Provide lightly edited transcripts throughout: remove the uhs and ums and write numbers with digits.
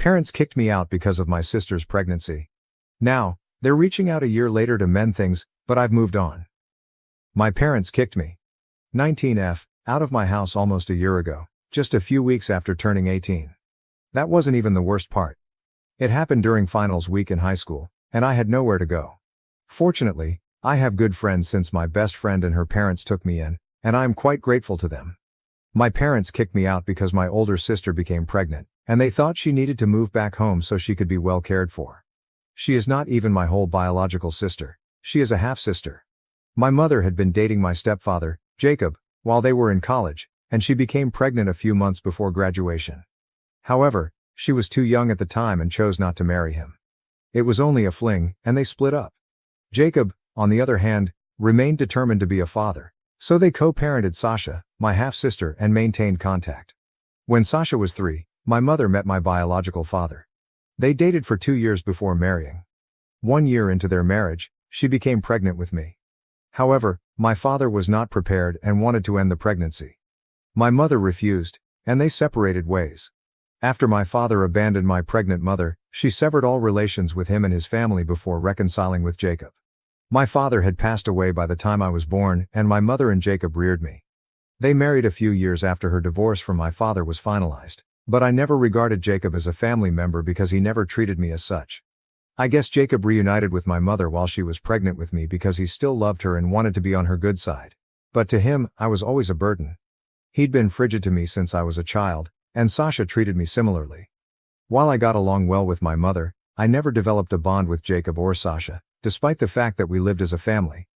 Parents kicked me out because of my sister's pregnancy. Now, they're reaching out a year later to mend things, but I've moved on. My parents kicked me, 19F, out of my house almost a year ago, just a few weeks after turning 18. That wasn't even the worst part. It happened during finals week in high school, and I had nowhere to go. Fortunately, I have good friends since my best friend and her parents took me in, and I am quite grateful to them. My parents kicked me out because my older sister became pregnant, and they thought she needed to move back home so she could be well cared for. She is not even my whole biological sister, she is a half-sister. My mother had been dating my stepfather, Jacob, while they were in college, and she became pregnant a few months before graduation. However, she was too young at the time and chose not to marry him. It was only a fling, and they split up. Jacob, on the other hand, remained determined to be a father, so they co-parented Sasha, my half-sister, and maintained contact. When Sasha was 3, my mother met my biological father. They dated for 2 years before marrying. 1 year into their marriage, she became pregnant with me. However, my father was not prepared and wanted to end the pregnancy. My mother refused, and they separated ways. After my father abandoned my pregnant mother, she severed all relations with him and his family before reconciling with Jacob. My father had passed away by the time I was born, and my mother and Jacob reared me. They married a few years after her divorce from my father was finalized, but I never regarded Jacob as a family member because he never treated me as such. I guess Jacob reunited with my mother while she was pregnant with me because he still loved her and wanted to be on her good side. But to him, I was always a burden. He'd been frigid to me since I was a child, and Sasha treated me similarly. While I got along well with my mother, I never developed a bond with Jacob or Sasha, despite the fact that we lived as a family.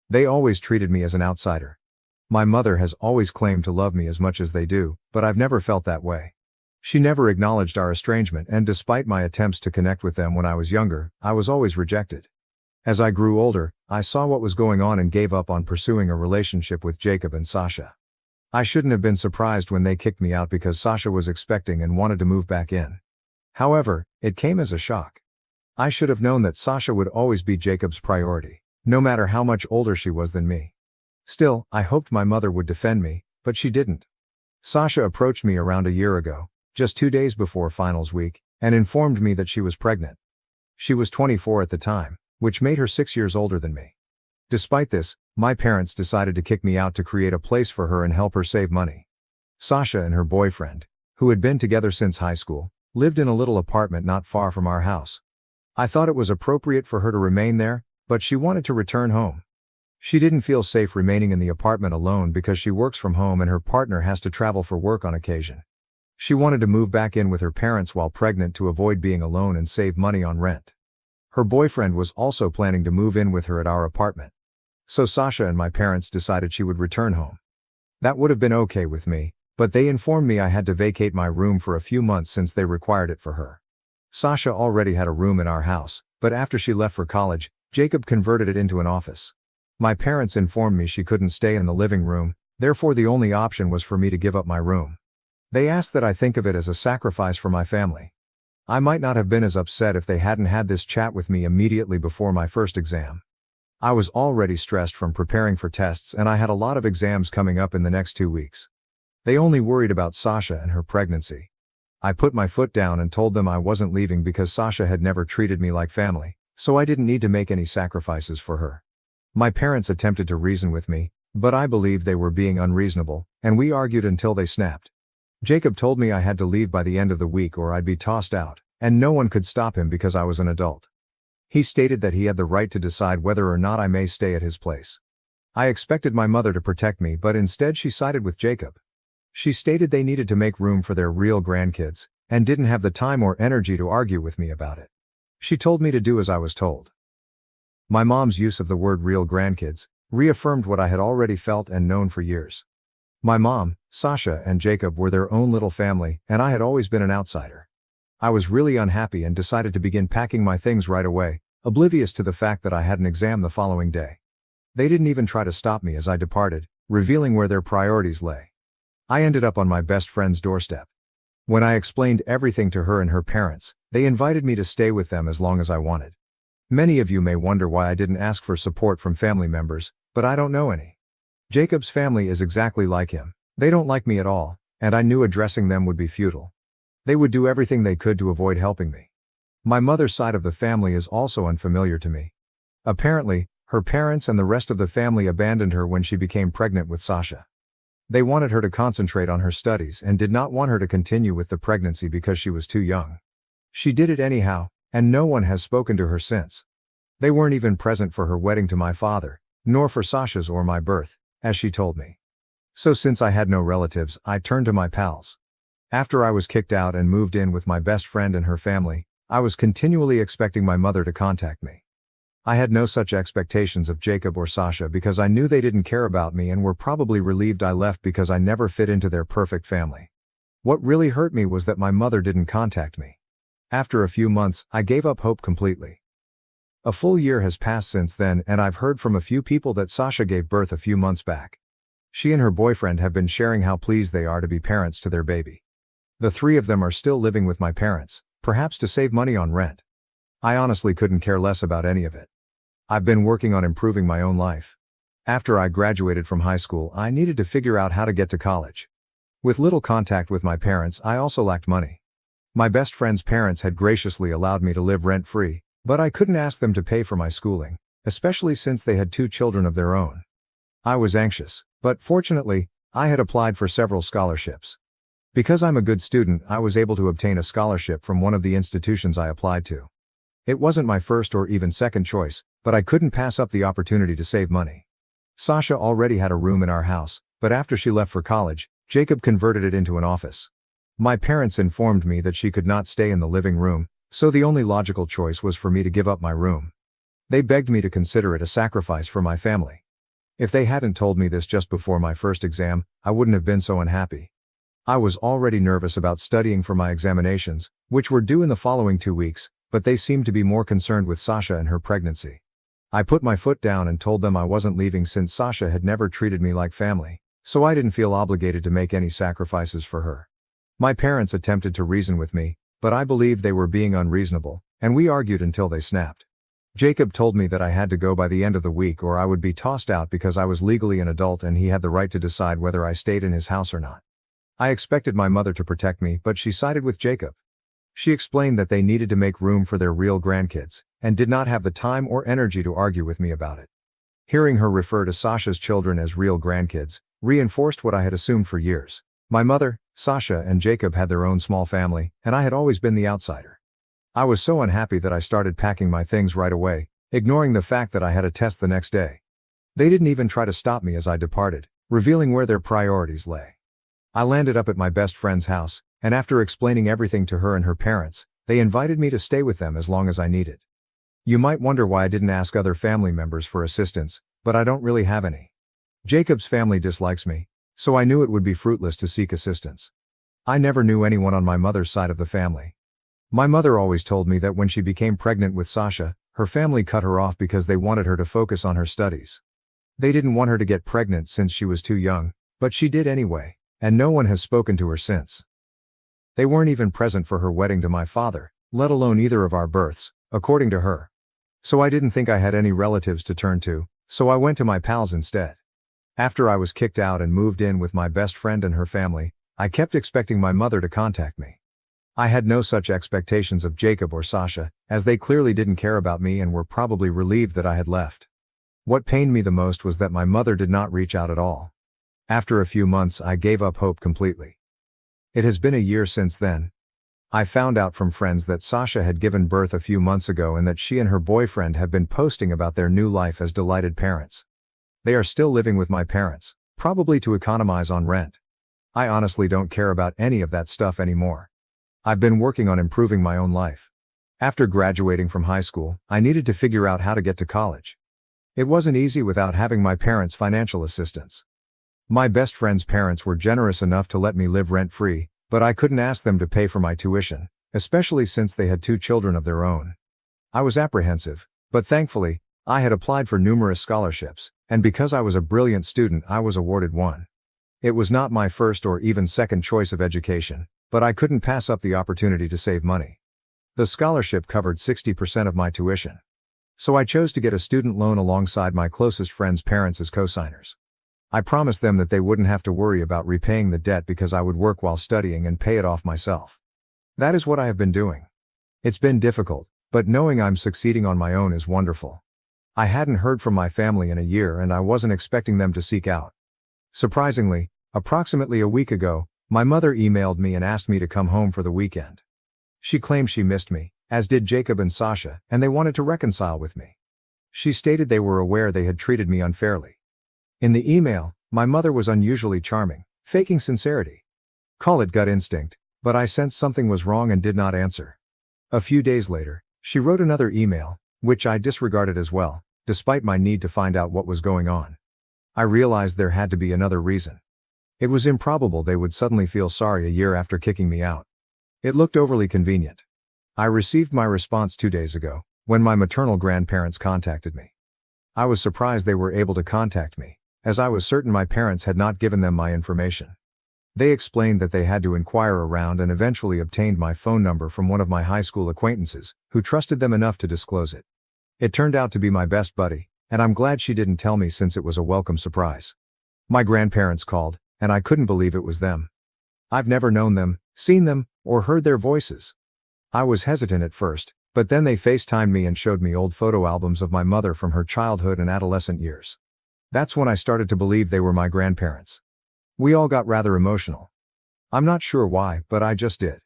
They always treated me as an outsider. My mother has always claimed to love me as much as they do, but I've never felt that way. She never acknowledged our estrangement, and despite my attempts to connect with them when I was younger, I was always rejected. As I grew older, I saw what was going on and gave up on pursuing a relationship with Jacob and Sasha. I shouldn't have been surprised when they kicked me out because Sasha was expecting and wanted to move back in. However, it came as a shock. I should have known that Sasha would always be Jacob's priority, no matter how much older she was than me. Still, I hoped my mother would defend me, but she didn't. Sasha approached me around a year ago, just 2 days before finals week, and informed me that she was pregnant. She was 24 at the time, which made her 6 years older than me. Despite this, my parents decided to kick me out to create a place for her and help her save money. Sasha and her boyfriend, who had been together since high school, lived in a little apartment not far from our house. I thought it was appropriate for her to remain there, but she wanted to return home. She didn't feel safe remaining in the apartment alone because she works from home and her partner has to travel for work on occasion. She wanted to move back in with her parents while pregnant to avoid being alone and save money on rent. Her boyfriend was also planning to move in with her at our apartment. So Sasha and my parents decided she would return home. That would have been okay with me, but they informed me I had to vacate my room for a few months since they required it for her. Sasha already had a room in our house, but after she left for college, Jacob converted it into an office. My parents informed me she couldn't stay in the living room, therefore the only option was for me to give up my room. They asked that I think of it as a sacrifice for my family. I might not have been as upset if they hadn't had this chat with me immediately before my first exam. I was already stressed from preparing for tests and I had a lot of exams coming up in the next 2 weeks. They only worried about Sasha and her pregnancy. I put my foot down and told them I wasn't leaving because Sasha had never treated me like family, so I didn't need to make any sacrifices for her. My parents attempted to reason with me, but I believed they were being unreasonable, and we argued until they snapped. Jacob told me I had to leave by the end of the week or I'd be tossed out, and no one could stop him because I was an adult. He stated that he had the right to decide whether or not I may stay at his place. I expected my mother to protect me, but instead she sided with Jacob. She stated they needed to make room for their real grandkids, and didn't have the time or energy to argue with me about it. She told me to do as I was told. My mom's use of the word real grandkids reaffirmed what I had already felt and known for years. My mom, Sasha, and Jacob were their own little family, and I had always been an outsider. I was really unhappy and decided to begin packing my things right away, oblivious to the fact that I had an exam the following day. They didn't even try to stop me as I departed, revealing where their priorities lay. I ended up on my best friend's doorstep. When I explained everything to her and her parents, they invited me to stay with them as long as I wanted. Many of you may wonder why I didn't ask for support from family members, but I don't know any. Jacob's family is exactly like him. They don't like me at all, and I knew addressing them would be futile. They would do everything they could to avoid helping me. My mother's side of the family is also unfamiliar to me. Apparently, her parents and the rest of the family abandoned her when she became pregnant with Sasha. They wanted her to concentrate on her studies and did not want her to continue with the pregnancy because she was too young. She did it anyhow, and no one has spoken to her since. They weren't even present for her wedding to my father, nor for Sasha's or my birth, as she told me. So since I had no relatives, I turned to my pals. After I was kicked out and moved in with my best friend and her family, I was continually expecting my mother to contact me. I had no such expectations of Jacob or Sasha because I knew they didn't care about me and were probably relieved I left because I never fit into their perfect family. What really hurt me was that my mother didn't contact me. After a few months, I gave up hope completely. A full year has passed since then, and I've heard from a few people that Sasha gave birth a few months back. She and her boyfriend have been sharing how pleased they are to be parents to their baby. The three of them are still living with my parents, perhaps to save money on rent. I honestly couldn't care less about any of it. I've been working on improving my own life. After I graduated from high school, I needed to figure out how to get to college. With little contact with my parents, I also lacked money. My best friend's parents had graciously allowed me to live rent-free, but I couldn't ask them to pay for my schooling, especially since they had 2 children of their own. I was anxious, but fortunately, I had applied for several scholarships. Because I'm a good student, I was able to obtain a scholarship from one of the institutions I applied to. It wasn't my first or even second choice, but I couldn't pass up the opportunity to save money. Sasha already had a room in our house, but after she left for college, Jacob converted it into an office. My parents informed me that she could not stay in the living room, so the only logical choice was for me to give up my room. They begged me to consider it a sacrifice for my family. If they hadn't told me this just before my first exam, I wouldn't have been so unhappy. I was already nervous about studying for my examinations, which were due in the following 2 weeks, but they seemed to be more concerned with Sasha and her pregnancy. I put my foot down and told them I wasn't leaving since Sasha had never treated me like family, so I didn't feel obligated to make any sacrifices for her. My parents attempted to reason with me, but I believed they were being unreasonable, and we argued until they snapped. Jacob told me that I had to go by the end of the week or I would be tossed out because I was legally an adult and he had the right to decide whether I stayed in his house or not. I expected my mother to protect me, but she sided with Jacob. She explained that they needed to make room for their real grandkids, and did not have the time or energy to argue with me about it. Hearing her refer to Sasha's children as real grandkids, reinforced what I had assumed for years. My mother, Sasha, and Jacob had their own small family, and I had always been the outsider. I was so unhappy that I started packing my things right away, ignoring the fact that I had a test the next day. They didn't even try to stop me as I departed, revealing where their priorities lay. I landed up at my best friend's house, and after explaining everything to her and her parents, they invited me to stay with them as long as I needed. You might wonder why I didn't ask other family members for assistance, but I don't really have any. Jacob's family dislikes me, so I knew it would be fruitless to seek assistance. I never knew anyone on my mother's side of the family. My mother always told me that when she became pregnant with Sasha, her family cut her off because they wanted her to focus on her studies. They didn't want her to get pregnant since she was too young, but she did anyway, and no one has spoken to her since. They weren't even present for her wedding to my father, let alone either of our births, according to her. So I didn't think I had any relatives to turn to, so I went to my pals instead. After I was kicked out and moved in with my best friend and her family, I kept expecting my mother to contact me. I had no such expectations of Jacob or Sasha, as they clearly didn't care about me and were probably relieved that I had left. What pained me the most was that my mother did not reach out at all. After a few months, I gave up hope completely. It has been a year since then. I found out from friends that Sasha had given birth a few months ago and that she and her boyfriend have been posting about their new life as delighted parents. They are still living with my parents, probably to economize on rent. I honestly don't care about any of that stuff anymore. I've been working on improving my own life. After graduating from high school, I needed to figure out how to get to college. It wasn't easy without having my parents' financial assistance. My best friend's parents were generous enough to let me live rent-free, but I couldn't ask them to pay for my tuition, especially since they had 2 children of their own. I was apprehensive, but thankfully, I had applied for numerous scholarships, and because I was a brilliant student, I was awarded one. It was not my first or even second choice of education, but I couldn't pass up the opportunity to save money. The scholarship covered 60% of my tuition. So I chose to get a student loan alongside my closest friends' parents as co-signers. I promised them that they wouldn't have to worry about repaying the debt because I would work while studying and pay it off myself. That is what I have been doing. It's been difficult, but knowing I'm succeeding on my own is wonderful. I hadn't heard from my family in a year and I wasn't expecting them to seek out. Surprisingly, approximately a week ago, my mother emailed me and asked me to come home for the weekend. She claimed she missed me, as did Jacob and Sasha, and they wanted to reconcile with me. She stated they were aware they had treated me unfairly. In the email, my mother was unusually charming, faking sincerity. Call it gut instinct, but I sensed something was wrong and did not answer. A few days later, she wrote another email, which I disregarded as well, despite my need to find out what was going on. I realized there had to be another reason. It was improbable they would suddenly feel sorry a year after kicking me out. It looked overly convenient. I received my response 2 days ago, when my maternal grandparents contacted me. I was surprised they were able to contact me, as I was certain my parents had not given them my information. They explained that they had to inquire around and eventually obtained my phone number from one of my high school acquaintances, who trusted them enough to disclose it. It turned out to be my best buddy, and I'm glad she didn't tell me since it was a welcome surprise. My grandparents called, and I couldn't believe it was them. I've never known them, seen them, or heard their voices. I was hesitant at first, but then they FaceTimed me and showed me old photo albums of my mother from her childhood and adolescent years. That's when I started to believe they were my grandparents. We all got rather emotional. I'm not sure why, but I just did.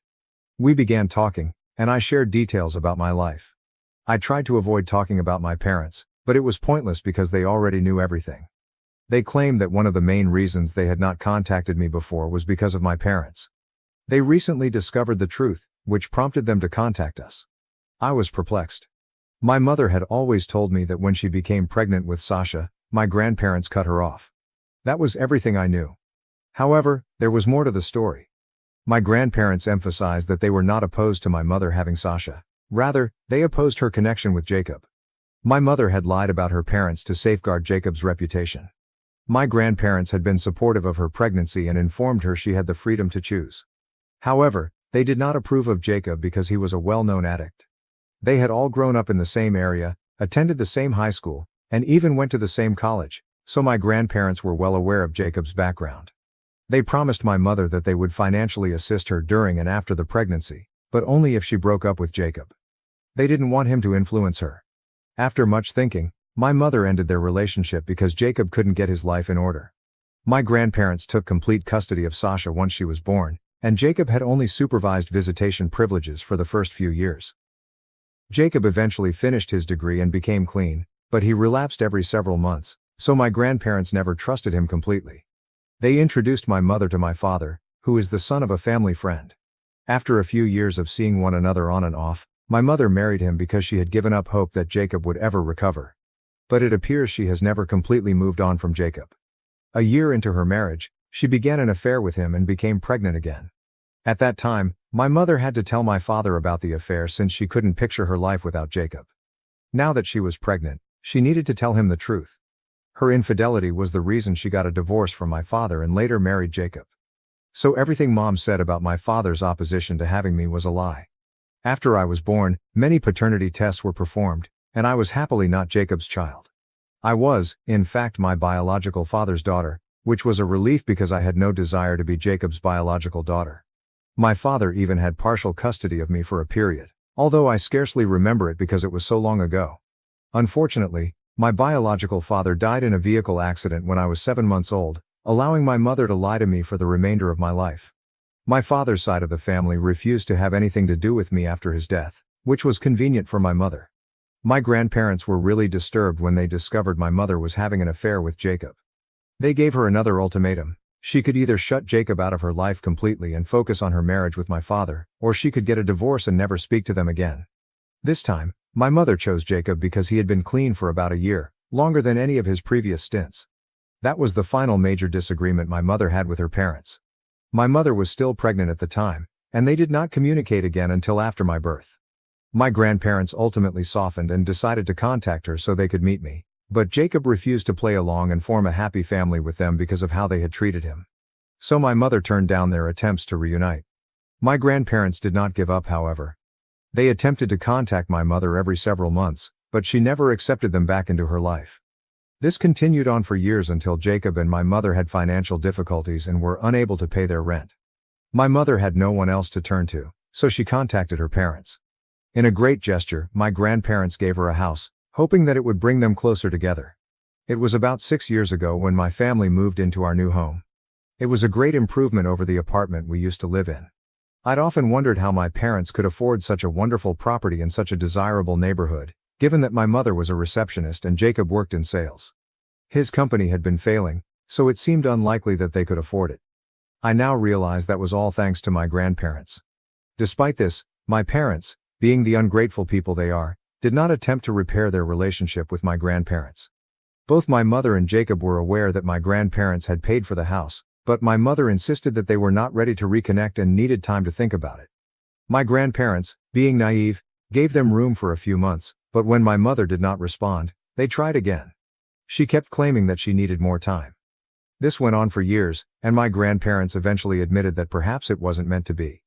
We began talking, and I shared details about my life. I tried to avoid talking about my parents, but it was pointless because they already knew everything. They claimed that one of the main reasons they had not contacted me before was because of my parents. They recently discovered the truth, which prompted them to contact us. I was perplexed. My mother had always told me that when she became pregnant with Sasha, my grandparents cut her off. That was everything I knew. However, there was more to the story. My grandparents emphasized that they were not opposed to my mother having Sasha. Rather, they opposed her connection with Jacob. My mother had lied about her parents to safeguard Jacob's reputation. My grandparents had been supportive of her pregnancy and informed her she had the freedom to choose. However, they did not approve of Jacob because he was a well-known addict. They had all grown up in the same area, attended the same high school, and even went to the same college, so my grandparents were well aware of Jacob's background. They promised my mother that they would financially assist her during and after the pregnancy, but only if she broke up with Jacob. They didn't want him to influence her. After much thinking, my mother ended their relationship because Jacob couldn't get his life in order. My grandparents took complete custody of Sasha once she was born, and Jacob had only supervised visitation privileges for the first few years. Jacob eventually finished his degree and became clean, but he relapsed every several months, so my grandparents never trusted him completely. They introduced my mother to my father, who is the son of a family friend. After a few years of seeing one another on and off, my mother married him because she had given up hope that Jacob would ever recover. But it appears she has never completely moved on from Jacob. A year into her marriage, she began an affair with him and became pregnant again. At that time, my mother had to tell my father about the affair since she couldn't picture her life without Jacob. Now that she was pregnant, she needed to tell him the truth. Her infidelity was the reason she got a divorce from my father and later married Jacob. So everything Mom said about my father's opposition to having me was a lie. After I was born, many paternity tests were performed, and I was happily not Jacob's child. I was, in fact, my biological father's daughter, which was a relief because I had no desire to be Jacob's biological daughter. My father even had partial custody of me for a period, although I scarcely remember it because it was so long ago. Unfortunately, my biological father died in a vehicle accident when I was 7 months old, allowing my mother to lie to me for the remainder of my life. My father's side of the family refused to have anything to do with me after his death, which was convenient for my mother. My grandparents were really disturbed when they discovered my mother was having an affair with Jacob. They gave her another ultimatum. She could either shut Jacob out of her life completely and focus on her marriage with my father, or she could get a divorce and never speak to them again. This time, my mother chose Jacob because he had been clean for about a year, longer than any of his previous stints. That was the final major disagreement my mother had with her parents. My mother was still pregnant at the time, and they did not communicate again until after my birth. My grandparents ultimately softened and decided to contact her so they could meet me, but Jacob refused to play along and form a happy family with them because of how they had treated him. So my mother turned down their attempts to reunite. My grandparents did not give up, however. They attempted to contact my mother every several months, but she never accepted them back into her life. This continued on for years until Jacob and my mother had financial difficulties and were unable to pay their rent. My mother had no one else to turn to, so she contacted her parents. In a great gesture, my grandparents gave her a house, hoping that it would bring them closer together. It was about 6 years ago when my family moved into our new home. It was a great improvement over the apartment we used to live in. I'd often wondered how my parents could afford such a wonderful property in such a desirable neighborhood, given that my mother was a receptionist and Jacob worked in sales. His company had been failing, so it seemed unlikely that they could afford it. I now realize that was all thanks to my grandparents. Despite this, my parents, being the ungrateful people they are, did not attempt to repair their relationship with my grandparents. Both my mother and Jacob were aware that my grandparents had paid for the house, but my mother insisted that they were not ready to reconnect and needed time to think about it. My grandparents, being naive, gave them room for a few months, but when my mother did not respond, they tried again. She kept claiming that she needed more time. This went on for years, and my grandparents eventually admitted that perhaps it wasn't meant to be.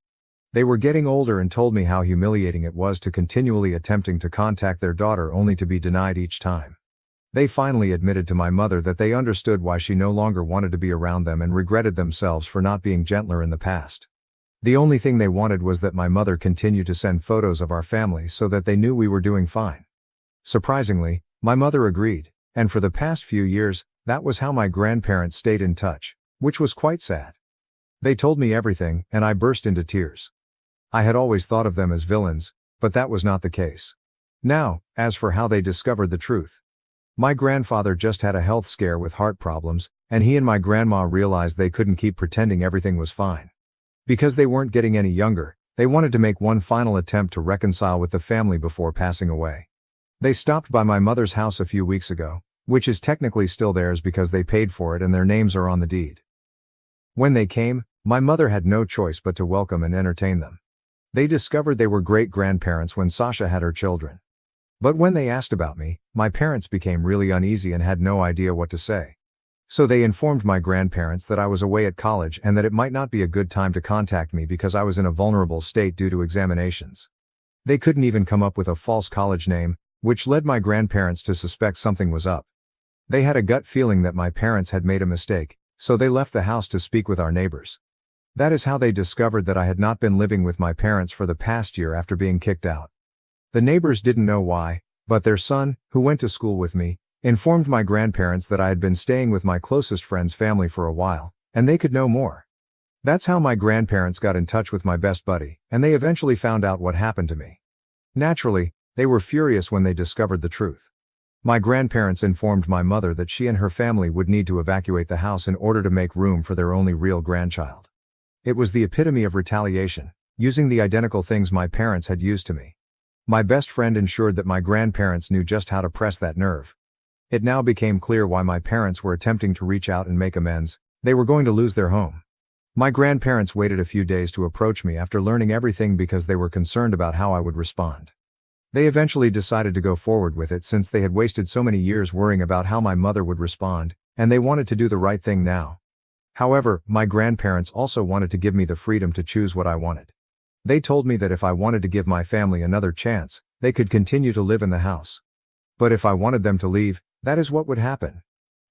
They were getting older and told me how humiliating it was to continually attempting to contact their daughter only to be denied each time. They finally admitted to my mother that they understood why she no longer wanted to be around them and regretted themselves for not being gentler in the past. The only thing they wanted was that my mother continue to send photos of our family so that they knew we were doing fine. Surprisingly, my mother agreed, and for the past few years, that was how my grandparents stayed in touch, which was quite sad. They told me everything, and I burst into tears. I had always thought of them as villains, but that was not the case. Now, as for how they discovered the truth. My grandfather just had a health scare with heart problems, and he and my grandma realized they couldn't keep pretending everything was fine. Because they weren't getting any younger, they wanted to make one final attempt to reconcile with the family before passing away. They stopped by my mother's house a few weeks ago, which is technically still theirs because they paid for it and their names are on the deed. When they came, my mother had no choice but to welcome and entertain them. They discovered they were great-grandparents when Sasha had her children. But when they asked about me, my parents became really uneasy and had no idea what to say. So they informed my grandparents that I was away at college and that it might not be a good time to contact me because I was in a vulnerable state due to examinations. They couldn't even come up with a false college name, which led my grandparents to suspect something was up. They had a gut feeling that my parents had made a mistake, so they left the house to speak with our neighbors. That is how they discovered that I had not been living with my parents for the past year after being kicked out. The neighbors didn't know why, but their son, who went to school with me, informed my grandparents that I had been staying with my closest friend's family for a while, and they could know more. That's how my grandparents got in touch with my best buddy, and they eventually found out what happened to me. Naturally, they were furious when they discovered the truth. My grandparents informed my mother that she and her family would need to evacuate the house in order to make room for their only real grandchild. It was the epitome of retaliation, using the identical things my parents had used to me. My best friend ensured that my grandparents knew just how to press that nerve. It now became clear why my parents were attempting to reach out and make amends. They were going to lose their home. My grandparents waited a few days to approach me after learning everything because they were concerned about how I would respond. They eventually decided to go forward with it since they had wasted so many years worrying about how my mother would respond, and they wanted to do the right thing now. However, my grandparents also wanted to give me the freedom to choose what I wanted. They told me that if I wanted to give my family another chance, they could continue to live in the house. But if I wanted them to leave, that is what would happen.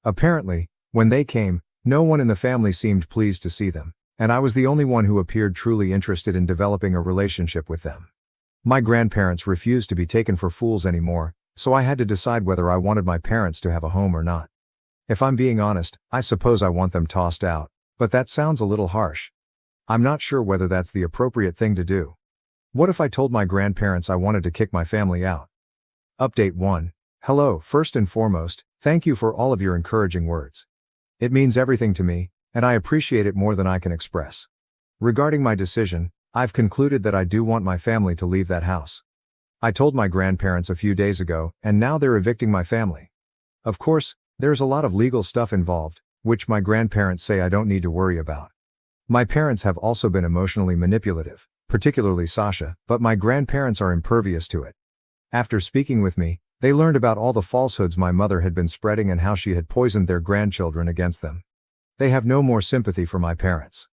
Apparently, when they came, no one in the family seemed pleased to see them, and I was the only one who appeared truly interested in developing a relationship with them. My grandparents refused to be taken for fools anymore, so I had to decide whether I wanted my parents to have a home or not. If I'm being honest, I suppose I want them tossed out, but that sounds a little harsh. I'm not sure whether that's the appropriate thing to do. What if I told my grandparents I wanted to kick my family out? Update 1. Hello, first and foremost, thank you for all of your encouraging words. It means everything to me, and I appreciate it more than I can express. Regarding my decision, I've concluded that I do want my family to leave that house. I told my grandparents a few days ago, and now they're evicting my family. Of course, there's a lot of legal stuff involved, which my grandparents say I don't need to worry about. My parents have also been emotionally manipulative, particularly Sasha, but my grandparents are impervious to it. After speaking with me, they learned about all the falsehoods my mother had been spreading and how she had poisoned their grandchildren against them. They have no more sympathy for my parents.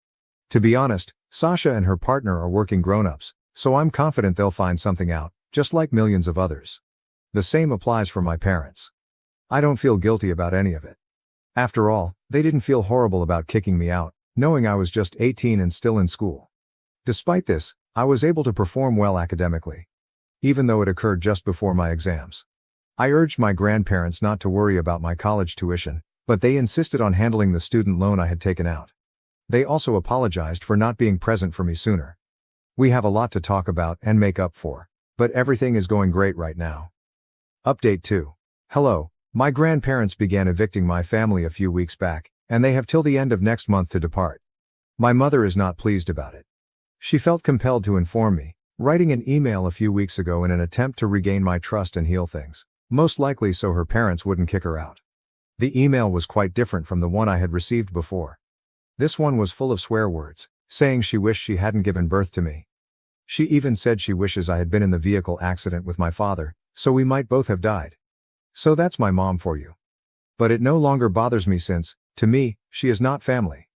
To be honest, Sasha and her partner are working grown-ups, so I'm confident they'll find something out, just like millions of others. The same applies for my parents. I don't feel guilty about any of it. After all, they didn't feel horrible about kicking me out, knowing I was just 18 and still in school. Despite this, I was able to perform well academically, even though it occurred just before my exams. I urged my grandparents not to worry about my college tuition, but they insisted on handling the student loan I had taken out. They also apologized for not being present for me sooner. We have a lot to talk about and make up for, but everything is going great right now. Update 2. Hello, my grandparents began evicting my family a few weeks back, and they have till the end of next month to depart. My mother is not pleased about it. She felt compelled to inform me, writing an email a few weeks ago in an attempt to regain my trust and heal things, most likely so her parents wouldn't kick her out. The email was quite different from the one I had received before. This one was full of swear words, saying she wished she hadn't given birth to me. She even said she wishes I had been in the vehicle accident with my father, so we might both have died. So that's my mom for you. But it no longer bothers me since, to me, she is not family.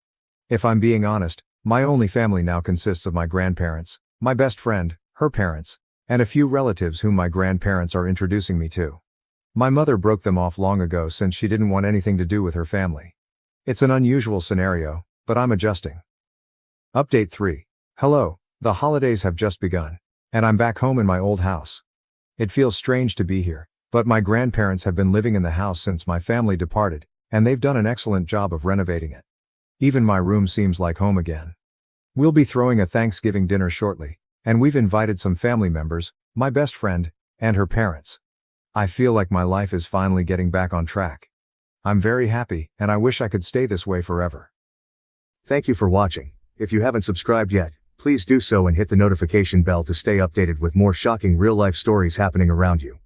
If I'm being honest, my only family now consists of my grandparents, my best friend, her parents, and a few relatives whom my grandparents are introducing me to. My mother broke them off long ago since she didn't want anything to do with her family. It's an unusual scenario, but I'm adjusting. Update 3. Hello, the holidays have just begun, and I'm back home in my old house. It feels strange to be here, but my grandparents have been living in the house since my family departed, and they've done an excellent job of renovating it. Even my room seems like home again. We'll be throwing a Thanksgiving dinner shortly, and we've invited some family members, my best friend, and her parents. I feel like my life is finally getting back on track. I'm very happy, and I wish I could stay this way forever. Thank you for watching. If you haven't subscribed yet, please do so and hit the notification bell to stay updated with more shocking real-life stories happening around you.